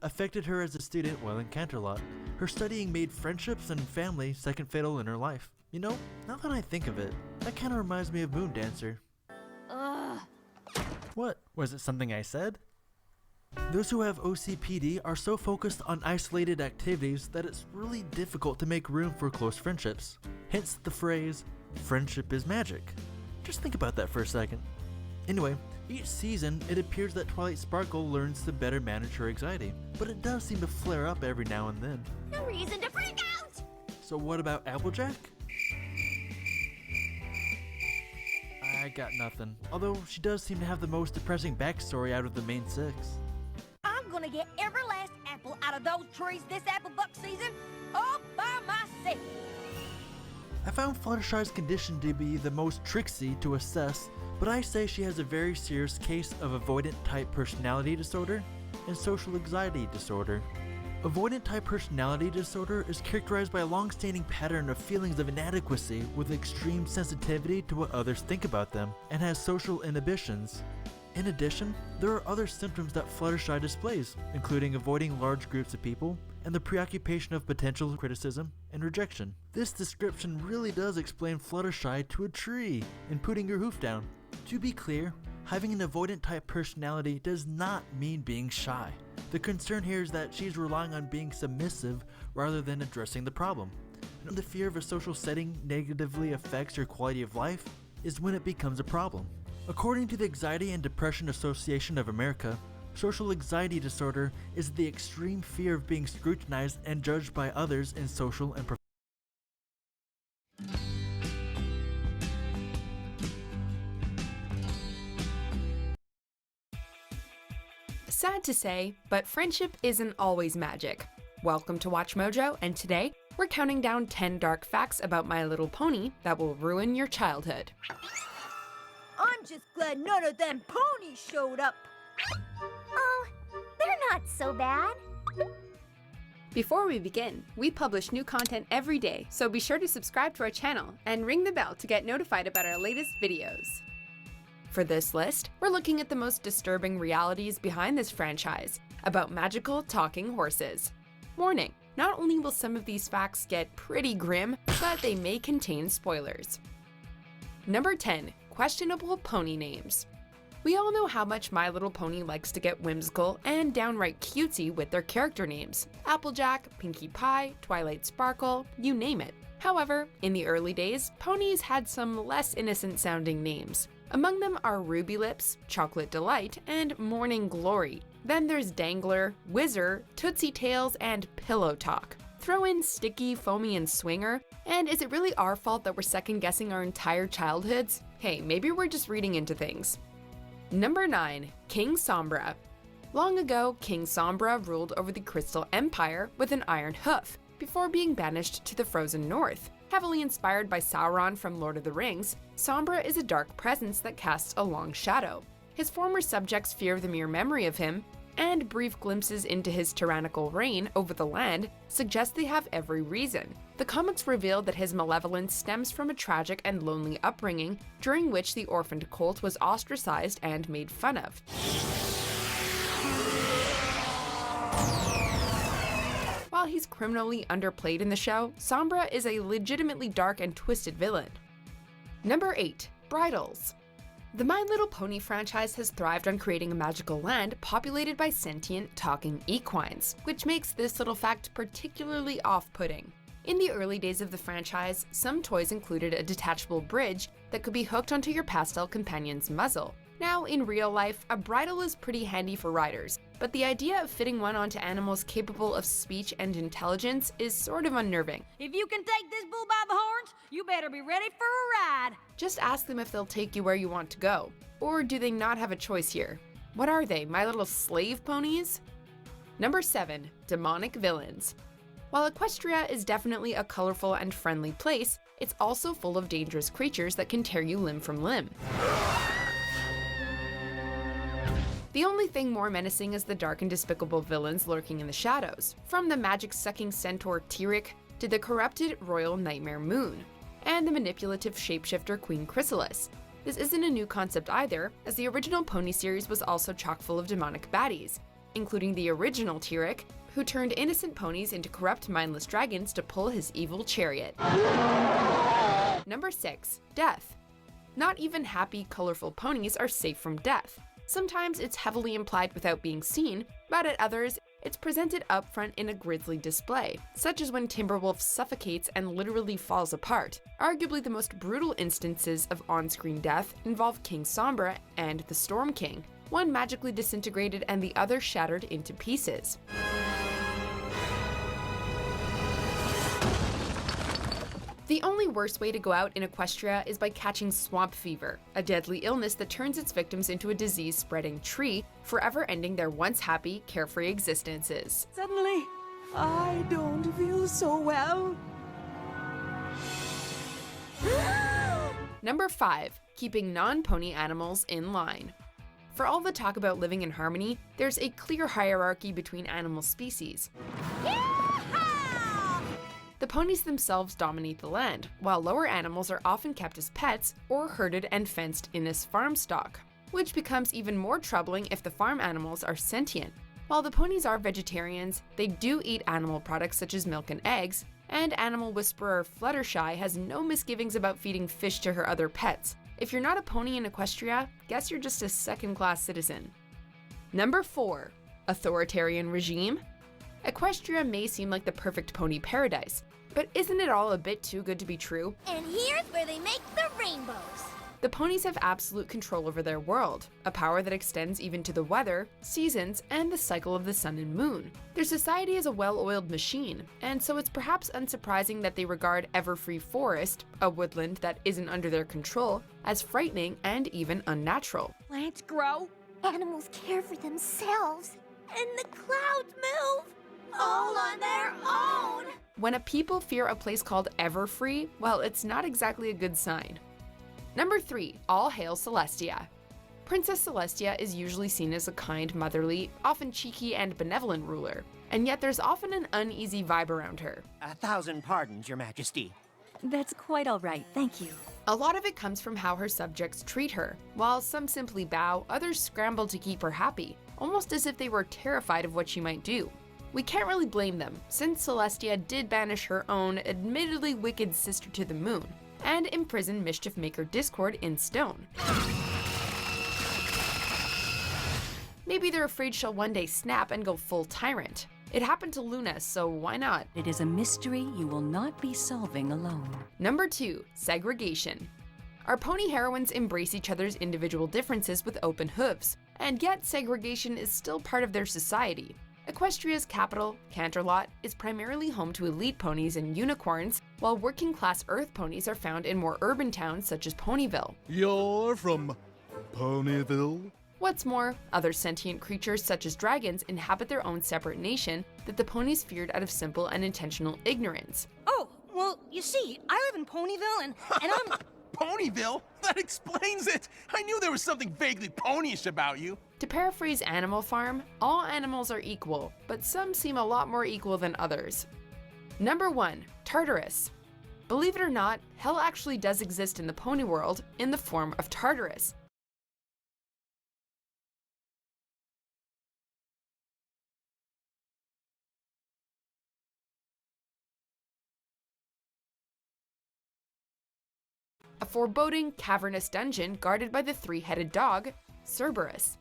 affected her as a student while in Canterlot. Her studying made friendships and family second fiddle in her life. You know, now that I think of it, that kinda reminds me of Moondancer. Ugh. What? Was it something I said? Those who have OCPD are so focused on isolated activities that it's really difficult to make room for close friendships. Hence the phrase, friendship is magic. Just think about that for a second. Anyway, each season it appears that Twilight Sparkle learns to better manage her anxiety, but it does seem to flare up every now and then. No reason to freak out! So what about Applejack? I got nothing, although she does seem to have the most depressing backstory out of the main six. I'm gonna get every last apple out of those trees this apple buck season all by myself. I found Fluttershy's condition to be the most tricksy to assess, but I say she has a very serious case of avoidant type personality disorder and social anxiety disorder. Avoidant type personality disorder is characterized by a long-standing pattern of feelings of inadequacy with extreme sensitivity to what others think about them and has social inhibitions. In addition, there are other symptoms that Fluttershy displays, including avoiding large groups of people and the preoccupation of potential criticism and rejection. This description really does explain Fluttershy to a tree and putting her hoof down. To be clear, having an avoidant type personality does not mean being shy. The concern here is that she's relying on being submissive rather than addressing the problem. And the fear of a social setting negatively affects your quality of life is when it becomes a problem. According to the Anxiety and Depression Association of America, social anxiety disorder is the extreme fear of being scrutinized and judged by others in social and professional. Sad to say, but friendship isn't always magic. Welcome to Watch Mojo, and today we're counting down 10 dark facts about My Little Pony that will ruin your childhood. I'm just glad none of them ponies showed up. Oh, they're not so bad. Before we begin, we publish new content every day, so be sure to subscribe to our channel and ring the bell to get notified about our latest videos. For this list, we're looking at the most disturbing realities behind this franchise, about magical talking horses. Warning, not only will some of these facts get pretty grim, but they may contain spoilers. Number 10. Questionable pony names. We all know how much My Little Pony likes to get whimsical and downright cutesy with their character names. Applejack, Pinkie Pie, Twilight Sparkle, you name it. However, in the early days, ponies had some less innocent sounding names. Among them are Ruby Lips, Chocolate Delight, and Morning Glory. Then there's Dangler, Whizzer, Tootsie Tails, and Pillow Talk. Throw in Sticky, Foamy, and Swinger, and is it really our fault that we're second guessing our entire childhoods? Hey, maybe we're just reading into things. Number 9. King Sombra. Long ago, King Sombra ruled over the Crystal Empire with an iron hoof, before being banished to the frozen north. Heavily inspired by Sauron from Lord of the Rings, Sombra is a dark presence that casts a long shadow. His former subjects fear the mere memory of him, and brief glimpses into his tyrannical reign over the land suggest they have every reason. The comics reveal that his malevolence stems from a tragic and lonely upbringing, during which the orphaned colt was ostracized and made fun of. While he's criminally underplayed in the show, Sombra is a legitimately dark and twisted villain. Number 8. Bridles. The My Little Pony franchise has thrived on creating a magical land populated by sentient, talking equines, which makes this little fact particularly off-putting. In the early days of the franchise, some toys included a detachable bridge that could be hooked onto your pastel companion's muzzle. Now, in real life, a bridle is pretty handy for riders, but the idea of fitting one onto animals capable of speech and intelligence is sort of unnerving. If you can take this bull by the horns, you better be ready for a ride. Just ask them if they'll take you where you want to go. Or do they not have a choice here? What are they, my little slave ponies? Number 7. Demonic villains. While Equestria is definitely a colorful and friendly place, it's also full of dangerous creatures that can tear you limb from limb. The only thing more menacing is the dark and despicable villains lurking in the shadows, from the magic-sucking centaur Tyrek to the corrupted royal nightmare Moon, and the manipulative shapeshifter Queen Chrysalis. This isn't a new concept either, as the original Pony series was also chock full of demonic baddies. including the original Tyrek, who turned innocent ponies into corrupt, mindless dragons to pull his evil chariot. Number 6. Death. Not even happy, colorful ponies are safe from death. Sometimes it's heavily implied without being seen, but at others, it's presented upfront in a grisly display, such as when Timberwolf suffocates and literally falls apart. Arguably the most brutal instances of on-screen death involve King Sombra and the Storm King, one magically disintegrated and the other shattered into pieces. The only worst way to go out in Equestria is by catching swamp fever, a deadly illness that turns its victims into a disease-spreading tree, forever ending their once happy, carefree existences. Suddenly, I don't feel so well. Number 5. Keeping non-pony animals in line. For all the talk about living in harmony, there's a clear hierarchy between animal species. The ponies themselves dominate the land, while lower animals are often kept as pets or herded and fenced in as farm stock, which becomes even more troubling if the farm animals are sentient. While the ponies are vegetarians, they do eat animal products such as milk and eggs, and animal whisperer Fluttershy has no misgivings about feeding fish to her other pets. If you're not a pony in Equestria, guess you're just a second-class citizen. Number 4. Authoritarian regime. Equestria may seem like the perfect pony paradise, but isn't it all a bit too good to be true? And here's where they make the rainbows. The ponies have absolute control over their world, a power that extends even to the weather, seasons, and the cycle of the sun and moon. Their society is a well-oiled machine, and so it's perhaps unsurprising that they regard Everfree Forest, a woodland that isn't under their control, as frightening and even unnatural. Plants grow, Animals care for themselves. and the clouds move, all on their own. When a people fear a place called Everfree, well, it's not exactly a good sign. Number 3. All hail Celestia. Princess Celestia is usually seen as a kind, motherly, often cheeky and benevolent ruler, and yet there's often an uneasy vibe around her. 1,000 pardons, Your Majesty. That's quite all right, thank you. A lot of it comes from how her subjects treat her. While some simply bow, others scramble to keep her happy, almost as if they were terrified of what she might do. We can't really blame them, since Celestia did banish her own, admittedly wicked sister to the moon, and imprison Mischief Maker Discord in stone. Maybe they're afraid she'll one day snap and go full tyrant. It happened to Luna, so why not? It is a mystery you will not be solving alone. Number 2. Segregation. Our pony heroines embrace each other's individual differences with open hooves, and yet segregation is still part of their society. Equestria's capital, Canterlot, is primarily home to elite ponies and unicorns, while working-class Earth ponies are found in more urban towns such as Ponyville. You're from Ponyville? What's more, other sentient creatures such as dragons inhabit their own separate nation that the ponies feared out of simple and intentional ignorance. Oh, well, you see, I live in Ponyville and I'm... Ponyville? That explains it! I knew there was something vaguely ponyish about you. To paraphrase Animal Farm, all animals are equal, but some seem a lot more equal than others. Number 1. Tartarus. Believe it or not, hell actually does exist in the pony world in the form of Tartarus. A foreboding, cavernous dungeon guarded by the three-headed dog, Cerberus.